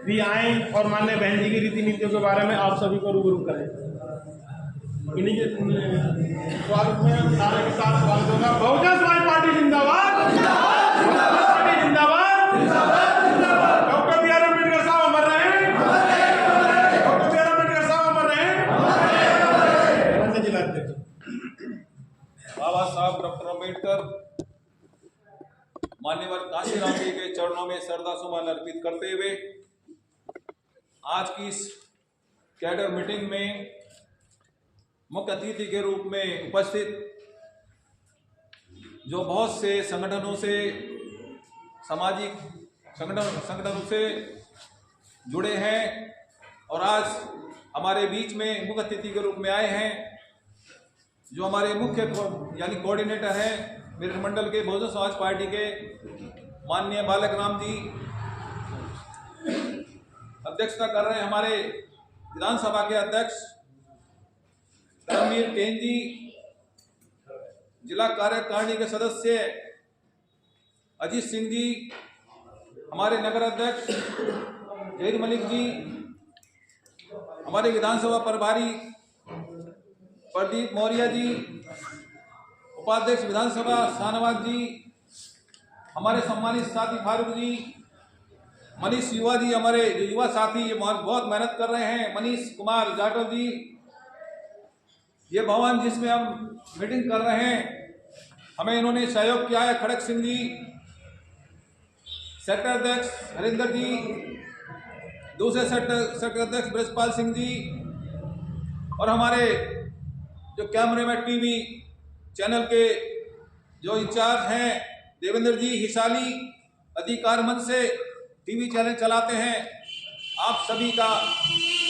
भी आए और माननीय बहन जी की रीति नीतियों के बारे में आप सभी को रूबरू करें। इन्हीं के स्वागत में सारे के साथ स्वागत होगा। बहुजन समाज पार्टी जिंदाबाद, पार्टी जिंदाबाद, डॉक्टर बी आर अम्बेडकर साहब अमर रहे, डॉक्टर बी आर अम्बेडकर साहब अमर रहे। जिलाध्यक्ष बाबा साहब डॉक्टर अम्बेडकर मान्यवर काशीराम जी के चरणों में श्रद्धा सुमन अर्पित करते हुए आज की इस कैडर मीटिंग में मुख्य अतिथि के रूप में उपस्थित जो बहुत से संगठनों से, सामाजिक संगठनों से जुड़े हैं और आज हमारे बीच में मुख्य अतिथि के रूप में आए हैं, जो हमारे मुख्य यानी कोऑर्डिनेटर हैं मेरठ मंडल के बहुजन समाज पार्टी के माननीय बालक राम जी, अध्यक्षता कर रहे हैं हमारे विधानसभा के अध्यक्ष धर्मवीर टेन जी, जिला कार्यकारिणी के सदस्य अजीत सिंह जी, हमारे नगर अध्यक्ष जहीर मलिक जी, हमारे विधानसभा प्रभारी प्रदीप मौर्य जी, उपाध्यक्ष विधानसभा शाहनवाज जी, हमारे सम्मानित साथी फारूक जी, मनीष युवा जी, हमारे जो युवा साथी ये बहुत मेहनत कर रहे हैं, मनीष कुमार जाटव जी, ये भवन जिसमें हम मीटिंग कर रहे हैं हमें इन्होंने सहयोग किया है, खड़क सिंह जी, सेक्टर अध्यक्ष हरिंदर जी, दूसरे सेक्टर अध्यक्ष ब्रजपाल सिंह जी और हमारे जो कैमरे में टीवी चैनल के जो इंचार्ज हैं देवेंद्र जी हिसाली, अधिकार मंच से टीवी चैनल चलाते हैं, आप सभी का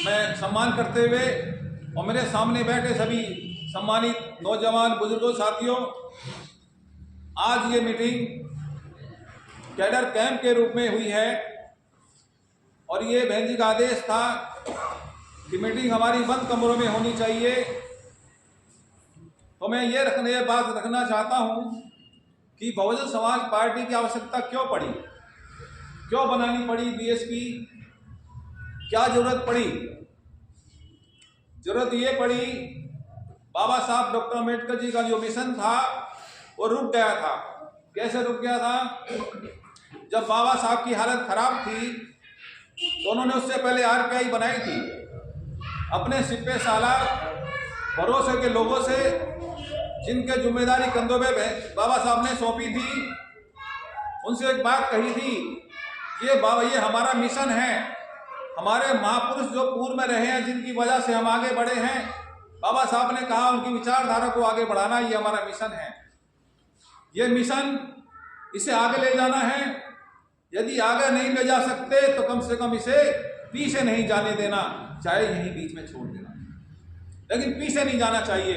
मैं सम्मान करते हुए और मेरे सामने बैठे सभी सम्मानित नौजवान बुजुर्गों साथियों, आज ये मीटिंग कैडर कैंप के रूप में हुई है और ये बहन जी का आदेश था कि मीटिंग हमारी बंद कमरों में होनी चाहिए। तो मैं ये बात रखना चाहता हूँ कि बहुजन समाज पार्टी की आवश्यकता क्यों पड़ी, क्यों बनानी पड़ी बीएसपी, क्या जरूरत पड़ी। जरूरत ये पड़ी, बाबा साहब डॉक्टर अम्बेडकर जी का जो मिशन था वो रुक गया था। कैसे रुक गया था? जब बाबा साहब की हालत खराब थी तो उन्होंने उससे पहले आरपीआई बनाई थी, अपने सिपे सालार भरोसे के लोगों से जिनके जिम्मेदारी कंधों पे बाबा साहब ने सौंपी थी, उनसे एक बात कही थी, ये हमारा मिशन है, हमारे महापुरुष जो पूर्व में रहे हैं जिनकी वजह से हम आगे बढ़े हैं, बाबा साहब ने कहा उनकी विचारधारा को आगे बढ़ाना ये हमारा मिशन है। ये मिशन इसे आगे ले जाना है, यदि आगे नहीं ले जा सकते तो कम से कम इसे पीछे नहीं जाने देना, चाहे यहीं बीच में छोड़ देना, लेकिन पीछे नहीं जाना चाहिए।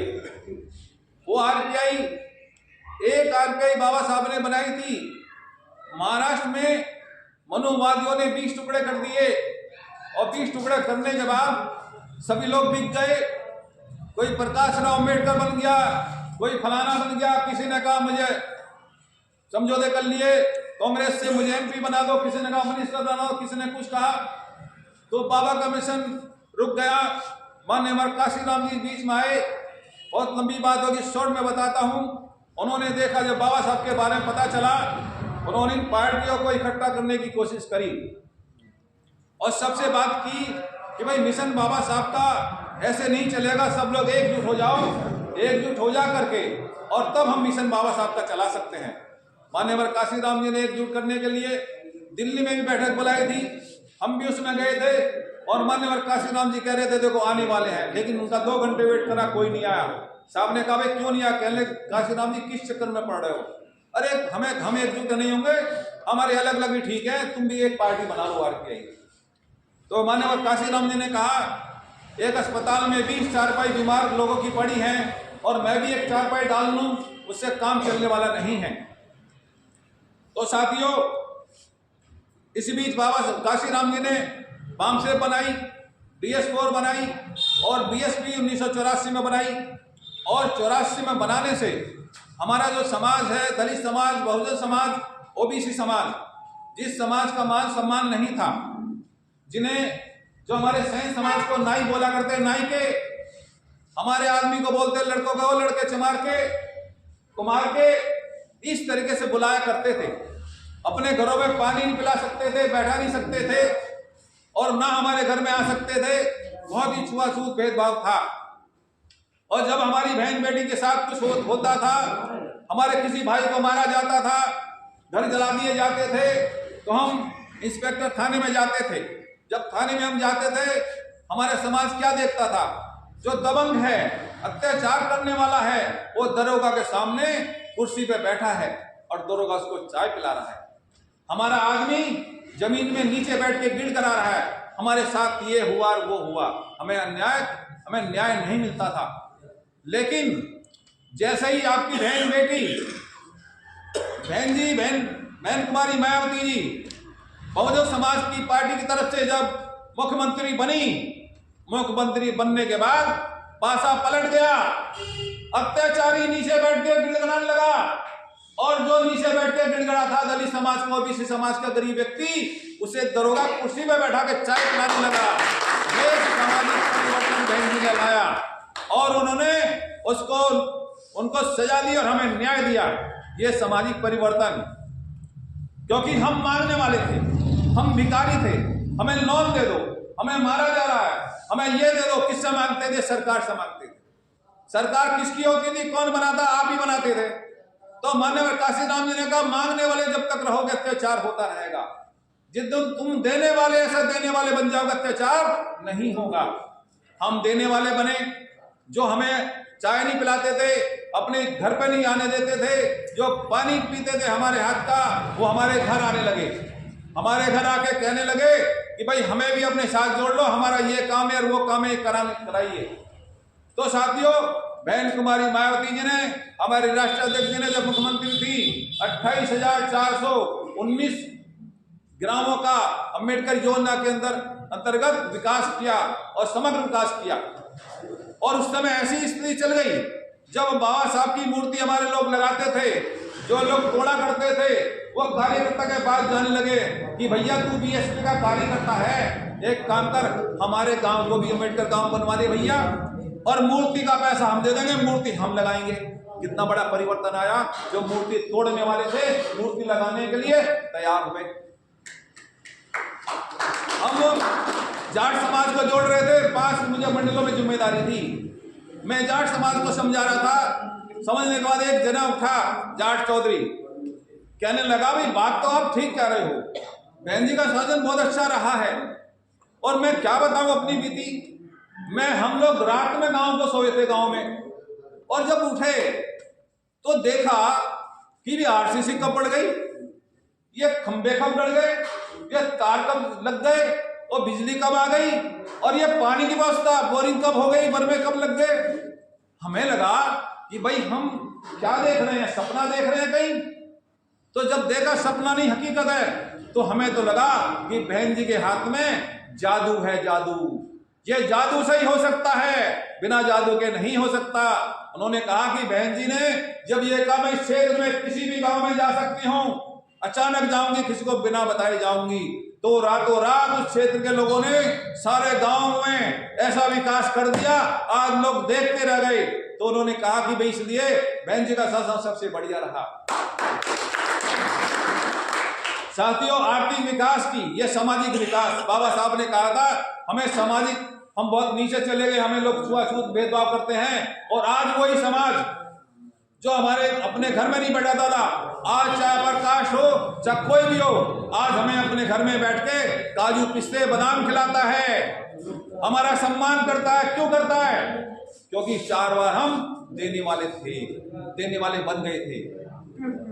वो आरपीआई, एक आरपीआई बाबा साहब ने बनाई थी, महाराष्ट्र में मनुवादियों ने 20 टुकड़े कर दिए और 20 टुकड़े करने के बाद सभी लोग बिक गए। कोई प्रकाश राव अम्बेडकर बन गया, कोई फलाना बन गया, किसी ने कहा मुझे समझौते कर लिए कांग्रेस से, मुझे एमपी बना दो, किसी ने कहा मिनिस्टर बना दो, किसी ने कुछ कहा, तो बाबा का मिशन रुक गया। माननीय हमारे काशीराम जी बीच में आए, बहुत लंबी बात होगी, शॉर्ट में बताता हूँ। उन्होंने देखा, जब बाबा साहब के बारे में पता चला, उन्होंने इन पार्टियों को इकट्ठा करने की कोशिश करी और सबसे बात की कि भाई मिशन बाबा साहब का ऐसे नहीं चलेगा, सब लोग एकजुट हो जाओ, एकजुट हो जा करके और तब हम मिशन बाबा साहब का चला सकते हैं। माननीय काशीराम जी ने एकजुट करने के लिए दिल्ली में भी बैठक बुलाई थी, हम भी उसमें गए थे और माननीय काशीराम जी कह रहे थे देखो आने वाले हैं, लेकिन उनका 2 घंटे वेट करा, कोई नहीं आया। साहब ने कहा भाई क्यों नहीं आया? कहने काशीराम जी किस चक्कर में पड़ रहे हो? अरे हम एकजुट नहीं होंगे, हमारे अलग अलग भी ठीक है, तुम भी एक पार्टी बना लो आरपीआई। तो माननीय काशीराम जी ने कहा एक अस्पताल में 20 चारपाई बीमार लोगों की पड़ी हैं और मैं भी एक चारपाई डाल लूं, उससे काम चलने वाला नहीं है। तो साथियों, इसी बीच बाबा काशीराम जी ने बामसेब बनाई, DS4 बनाई और बीएसपी 1984 में बनाई और 84 में बनाने से हमारा जो समाज है, दलित समाज, बहुजन समाज, ओबीसी समाज, जिस समाज का मान सम्मान नहीं था, जिन्हें जो हमारे सैन समाज को नाई बोला करते, नाई के, हमारे आदमी को बोलते लड़कों का, वो लड़के चमार के, कुमार के, इस तरीके से बुलाया करते थे। अपने घरों में पानी नहीं पिला सकते थे, बैठा नहीं सकते थे और ना हमारे घर में आ सकते थे। बहुत ही छुआछूत भेदभाव था। और जब हमारी बहन बेटी के साथ कुछ होता था, हमारे किसी भाई को मारा जाता था, घर जला दिए जाते थे, तो हम इंस्पेक्टर थाने में जाते थे। जब थाने में हम जाते थे, हमारे समाज क्या देखता था? जो दबंग है, अत्याचार करने वाला है, वो दरोगा के सामने कुर्सी पे बैठा है और दरोगा उसको चाय पिला रहा है। हमारा आदमी जमीन में नीचे बैठ के गिड़गिड़ा रहा है, हमारे साथ ये हुआ और वो हुआ, हमें न्याय नहीं मिलता था। लेकिन जैसे ही आपकी बहन बेटी, बहन कुमारी मायावती जी बहुजन समाज की पार्टी की तरफ से जब मुख्यमंत्री बनी, मुख्यमंत्री बनने के बाद पासा पलट गया। अत्याचारी नीचे बैठ के गिड़गिड़ाने लगा और जो नीचे बैठ के गिड़गिड़ा था दलित समाज का, ओबीसी समाज का गरीब व्यक्ति, उसे दरोगा कुर्सी में बैठा के चाय पिलाने लगा। ये सामाजिक परिवर्तन बहन जी ने लाया और उन्होंने उनको सजा दी और हमें न्याय दिया। ये सामाजिक परिवर्तन, क्योंकि हम मांगने वाले थे, हम भिखारी थे, हमें लोन दे दो, हमें मारा जा रहा है, हमें ये दे दो। किससे मांगते थे? सरकार से मांगते थे। सरकार किसकी होती थी? कौन बनाता? आप ही बनाते थे। तो मान्यवर काशीराम जी ने कहा, मांगने वाले जब तक रहोगे अत्याचार होता रहेगा। जिस दिन तुम देने वाले, ऐसा देने वाले बन जाओगे, अत्याचार नहीं होगा। हम देने वाले बने, जो हमें चाय नहीं पिलाते थे, अपने घर पे नहीं आने देते थे, जो पानी पीते थे हमारे हाथ का, वो हमारे घर आने लगे। हमारे घर आके कहने लगे कि भाई हमें भी अपने साथ जोड़ लो, हमारा ये काम है और वो काम है, कराइए। तो साथियों, बहन कुमारी मायावती जी ने, हमारे राष्ट्रीय अध्यक्ष जी ने जब मुख्यमंत्री थी, 28,419 ग्रामों का अम्बेडकर योजना के अंतर्गत विकास किया और समग्र विकास किया। और उस समय ऐसी स्थिति चल गई, जब बाबा साहब की मूर्ति हमारे लोग लगाते थे, जो लोग तोड़ा करते थे, वो कार्यकर्ता के पास जाने लगे कि भैया तू बीएसपी का कार्यकर्ता है, एक काम कर, हमारे गांव को भी अम्बेडकर गांव बनवा दे भैया, और मूर्ति का पैसा हम दे देंगे, मूर्ति हम लगाएंगे। कितना बड़ा परिवर्तन आया। जो मूर्ति तोड़ने वाले थे, मूर्ति लगाने के लिए तैयार हुए। हम जाट समाज को जोड़ रहे थे, 5 मुझे मंडलों में जिम्मेदारी थी। मैं जाट समाज को समझा रहा था। समझने के बाद एक जना उठा, जाट चौधरी, कहने लगा, भाई बात तो आप ठीक कह रहे हो, बहन जी का शासन बहुत अच्छा रहा है, और मैं क्या बताऊं अपनी बीती। हम लोग रात में गांव को सोए थे, गांव में, और जब उठे तो देखा कि भी आरसीसी कब पड़ गई, ये खंबे कब गड़ गए, ये तार कब लग गए, और बिजली कब आ गई, और ये पानी की व्यवस्था, बोरिंग कब हो गई, बरमे कब लग गए। हमें लगा कि भाई हम क्या देख रहे हैं, सपना देख रहे हैं कहीं। तो जब देखा सपना नहीं हकीकत है, तो हमें तो लगा कि बहन जी के हाथ में जादू है, जादू। ये जादू से ही हो सकता है, बिना जादू के नहीं हो सकता। उन्होंने कहा कि बहन जी ने जब ये कहा, मैं इस क्षेत्र में किसी भी गांव में जा सकती हूँ, अचानक जाऊंगी, किसी को बिना बताए जाऊंगी, तो रातों रात उस क्षेत्र के लोगों ने सारे गांव में ऐसा विकास कर दिया, आज लोग देखते रह गए। तो उन्होंने कहा कि भाई इसलिए बहन जी का शासन सबसे बढ़िया रहा। साथियों, आर्थिक विकास की, यह सामाजिक विकास, बाबा साहब ने कहा था हमें सामाजिक, हम बहुत नीचे चले गए, हमें लोग छुआछूत भेदभाव करते हैं, और आज वही समाज जो हमारे अपने घर में नहीं बैठा था, आज चाहे प्रकाश हो चाहे कोई भी हो, आज हमें अपने घर में बैठ के काजू पिस्ते बादाम खिलाता है, हमारा सम्मान करता है। क्यों करता है? क्योंकि 4 बार हम देने वाले थे, देने वाले बन गए थे।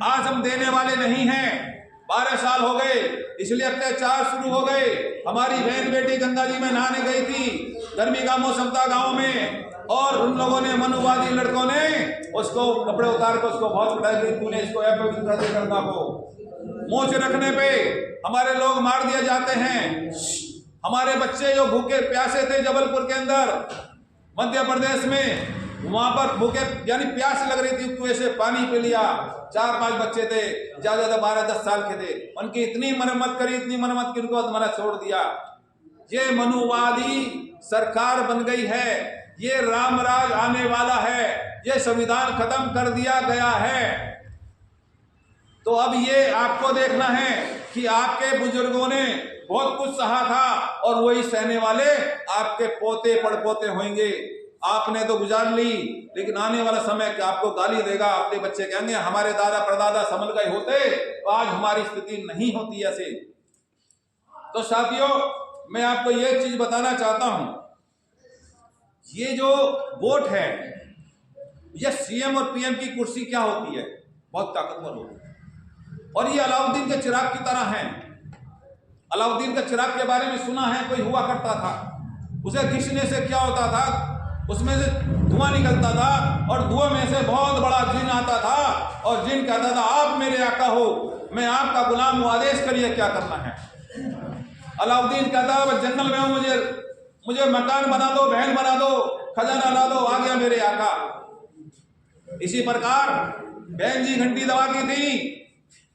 आज हम देने वाले नहीं हैं। 12 साल हो गए, इसलिए अत्याचार शुरू हो गए। हमारी बहन बेटी गंगा जी में नहाने गई थी, गर्मी का मौसम था गांव में, और उन लोगों ने, मनुवादी लड़कों ने उसको कपड़े उतार कर उसको बहुत पिटाई की, तूने इसको गंगा को। मोच रखने पे हमारे लोग मार दिए जाते हैं। हमारे बच्चे जो भूखे प्यासे थे जबलपुर के अंदर, मध्य प्रदेश में, वहां पर भूखे यानी प्यास लग रही थी, कुएं से पानी पी लिया। 4-5 बच्चे थे, ज्यादा 12-10 साल के थे, उनकी इतनी मरम्मत करी, इतनी मरम्मत की, उनको मना छोड़ दिया। ये मनुवादी सरकार बन गई है, ये रामराज आने वाला है, ये संविधान खत्म कर दिया गया है। तो अब ये आपको देखना है कि आपके बुजुर्गों ने बहुत कुछ सहा था और वही सहने वाले आपके पोते पड़पोते होंगे। आपने तो गुजार ली, लेकिन आने वाला समय कि आपको गाली देगा, अपने बच्चे कहेंगे हमारे दादा परदादा समझ गए होते तो आज हमारी स्थिति नहीं होती ऐसे। तो साथियों, मैं आपको ये चीज बताना चाहता हूं, ये जो वोट है, ये सीएम और पीएम की कुर्सी क्या होती है, बहुत ताकतवर होती है। और ये अलाउद्दीन के चिराग की तरह है। अलाउद्दीन के चिराग के बारे में सुना है, कोई हुआ करता था, उसे घिसने से क्या होता था, उसमें से धुआं निकलता था और धुआं में से बहुत बड़ा जिन आता था और जिन कहता था आप मेरे आका हो, मैं आपका गुलाम हूं, आदेश करिए क्या करना है। अलाउद्दीन कहता है जंगल में हूं, मुझे मकान बना दो, महल बना दो, खजाना ला दो, आ गया मेरे आका। इसी प्रकार बहन जी घंटी दबा की थी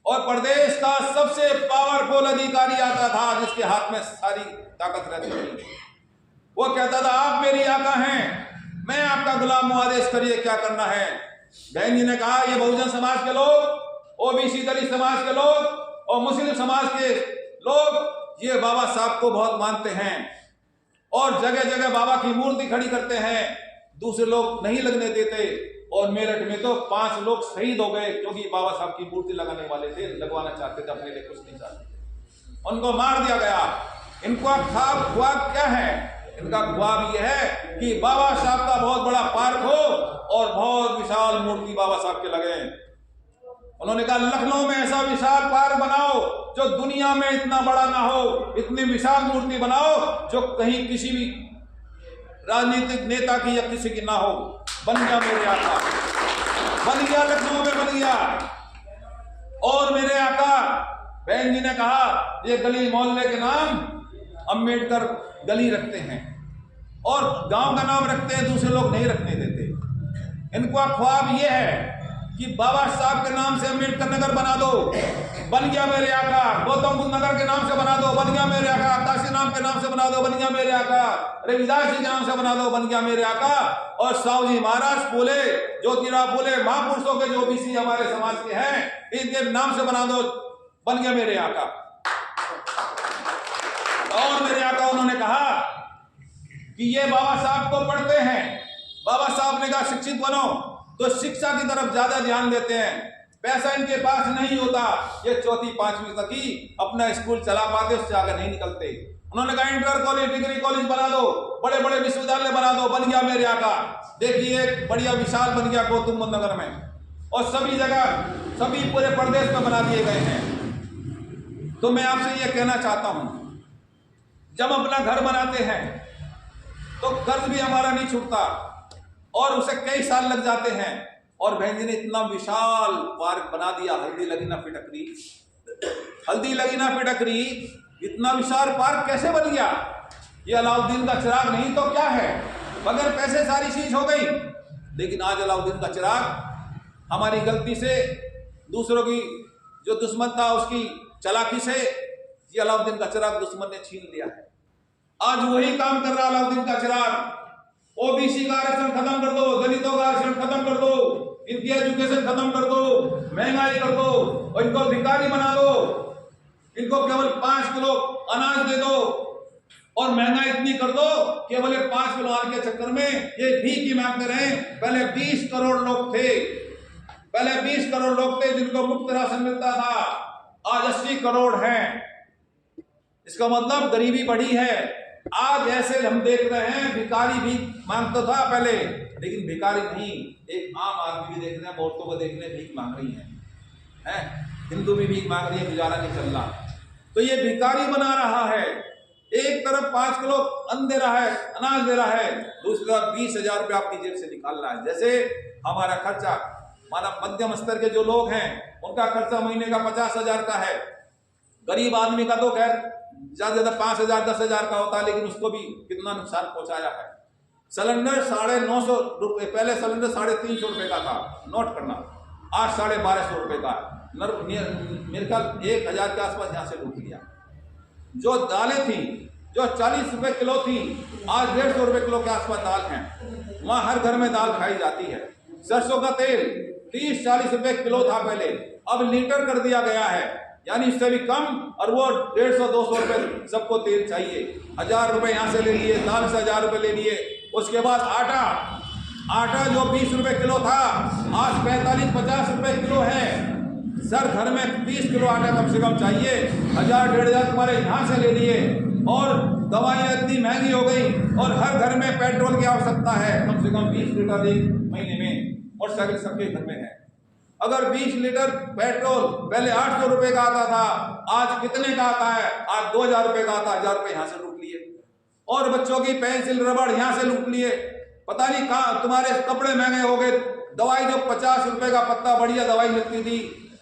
और प्रदेश का सबसे पावरफुल अधिकारी आता था जिसके हाथ में सारी ताकत रहती थी। वो कहता था आप मेरी आका हैं, मैं आपका गुलाम हूं, आदेश करिए क्या करना है। बहन जी ने कहा ये बहुजन समाज के लोग, ओबीसी दलित समाज के लोग और मुस्लिम समाज के लोग ये बाबा साहब को बहुत मानते हैं और जगह जगह बाबा की मूर्ति खड़ी करते हैं, दूसरे लोग नहीं लगने देते। और मेरठ में तो 5 लोग शहीद हो गए क्योंकि बाबा साहब की मूर्ति लगाने वाले थे, लगवाना चाहते थे, अपने लिए कुछ नहीं चाहते, उनको मार दिया गया। इनका ख्वाब क्या है? इनका ख्वाब यह है कि बाबा साहब का बहुत बड़ा पार्क हो और बहुत विशाल मूर्ति बाबा साहब के लगे। उन्होंने कहा लखनऊ में ऐसा विशाल पार्क बनाओ जो दुनिया में इतना बड़ा ना हो, इतनी विशाल मूर्ति बनाओ जो कहीं किसी भी राजनीतिक नेता की या किसी की ना हो। बन गया मेरे आका, बन गया, लखनऊ में बन गया। और मेरे आका, बहन जी ने कहा ये गली मोहल्ले के नाम अंबेडकर गली रखते हैं और गांव का नाम रखते हैं, दूसरे लोग नहीं रखने देते। इनका ख्वाब ये है कि बाबा साहब के नाम से अंबेडकर नगर बना दो, बन गया मेरे आका। गौतम बुद्ध नगर के नाम से बना दो, बन गया मेरे आका। काशी नाम के नाम से बना दो, बन गया मेरे आका। रविदास जी के नाम से बना दो, बन गया मेरे आका। और साहू जी महाराज, फूले, ज्योतिराव फूले, महापुरुषों के जो ओबीसी हमारे समाज के हैं, इनके नाम से बना दो, बन गया मेरे आका। और मेरे आका उन्होंने कहा कि ये बाबा साहब को पढ़ते हैं। बाबा साहब ने कहा शिक्षित बनो, तो शिक्षा की तरफ ज्यादा ध्यान देते हैं। पैसा इनके पास नहीं होता, ये 4वीं 5वीं तक ही अपना स्कूल चला पाते, उससे आगे नहीं निकलते। उन्होंने कहा इंटर कॉलेज, डिग्री कॉलेज बना दो, बड़े बड़े विश्वविद्यालय बना दो, बन गया मेरे आका। देखिए बढ़िया विशाल बन गया गौतम बुद्ध नगर में, और सभी जगह, सभी पूरे प्रदेश में बना दिए गए हैं। तो मैं आपसे ये कहना चाहता हूं, जब अपना घर बनाते हैं तो कर्ज भी हमारा नहीं छूटता और उसे कई साल लग जाते हैं। और बहन जी ने इतना विशाल पार्क बना दिया, हल्दी लगी ना फिटकरी, हल्दी लगी ना फिटकरी, इतना विशाल पार्क कैसे बन गया? ये अलाउद्दीन का चिराग नहीं तो क्या है? बगैर पैसे सारी चीज हो गई। लेकिन आज अलाउद्दीन का चिराग हमारी गलती से, दूसरों की जो दुश्मन था उसकी चालाकी से, ये अलाउद्दीन का चिराग दुश्मन ने छीन लिया है। आज वही काम कर रहा अलाउद्दीन का चिराग। ओबीसी का आरक्षण खत्म कर दो, दलितों का आरक्षण खत्म कर दो, इनकी एजुकेशन खत्म कर दो, महंगाई कर दो और इनको भिखारी बना दो। इनको केवल 5 किलो अनाज दे दो और महंगाई इतनी कर दो, केवल 5 किलो अनाज के चक्कर में ये भीख की मांगते रहे। पहले 20 करोड़ लोग थे, पहले 20 करोड़ लोग थे जिनको मुफ्त राशन मिलता था, आज 80 करोड़ हैं। इसका मतलब गरीबी बढ़ी है। आज ऐसे हम देख रहे हैं, भिखारी भी मांगता था पहले, लेकिन भिखारी नहीं, एक आम आदमी भी देख रहे हैं, औरतों को देख रहे हैं भीख मांग रही हैं, हिंदू भी भीख मांग रही है, गुजारा नहीं चल रहा। तो ये भिखारी बना रहा है। एक तरफ 5 किलो अन्न दे रहा है, अनाज दे रहा है, दूसरी तरफ 20,000 रुपये आपकी जेब से निकाल रहा है। जैसे हमारा खर्चा, माना मध्यम स्तर के जो लोग हैं उनका खर्चा महीने का 50,000 का है, गरीब आदमी का तो खैर ज्यादा 5,000 10,000 का होता है, लेकिन उसको भी कितना नुकसान पहुंचाया है। सिलेंडर 950 रुपए, पहले सिलेंडर 350 रुपए का था, नोट करना, आज 1250 रुपए का। मेरे ख्याल 1,000 के आसपास यहाँ से लूट लिया। जो दालें थी, जो 40 रुपए किलो थी आज 150 रुपए किलो के आसपास दाल है। वहाँ हर घर में दाल खाई जाती है। सरसों का तेल 30-40 रुपए किलो था पहले, अब लीटर कर दिया गया है, यानी इससे भी कम, और वो 150-200 रुपए सबको तेल चाहिए। 1000 रुपए यहाँ से ले लिए, दाल से 1000 रुपए ले लिए। उसके बाद आटा जो 20 रुपए किलो था आज 45-50 रुपए किलो है। सर घर में 30 किलो आटा कम से कम चाहिए, 1000-1500 तुम्हारे यहाँ से ले लिए। और दवाइयाँ इतनी महंगी हो गई, और हर घर में पेट्रोल की आवश्यकता है, कम से कम 20 लीटर एक महीने में, मोटरसाइकिल सबके घर में है। अगर 20 लीटर पेट्रोल पहले 800 रुपए का आता था, आज कितने का आता है? आज 2000 रुपए का आता है। 1000 रुपए यहाँ से लूट लिए, और बच्चों की पेंसिल रबड़ यहाँ से लूट लिए। पता नहीं कहाँ तुम्हारे कपड़े महंगे हो गए। दवाई जो 50 रुपए का पत्ता बढ़िया दवाई मिलती थी,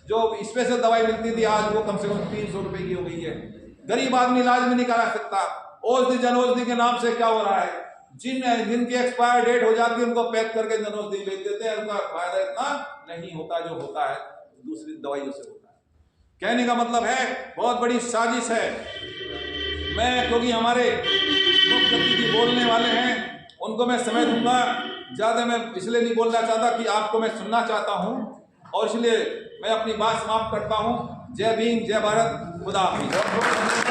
जो स्पेशल दवाई मिलती थी, आज वो कम से कम 300 रुपए की हो गई है। गरीब आदमी इलाज भी नहीं करा सकता। औषधि जनौषधि के नाम से क्या हो रहा है? जिनकी एक्सपायर डेट हो जाती है उनको पैक करके जनौषधि बेच देते हैं। उनका फायदा इतना नहीं होता जो होता है दूसरी दवाइयों से होता है। कहने का मतलब है बहुत बड़ी साजिश है। मैं, क्योंकि हमारे मुख्य अतिथि बोलने वाले हैं, उनको मैं समय दूंगा। ज्यादा मैं इसलिए नहीं बोलना चाहता कि आपको मैं सुनना चाहता हूं, और इसलिए मैं अपनी बात समाप्त करता हूं। जय भीम, जय भारत, खुदा हाफिज।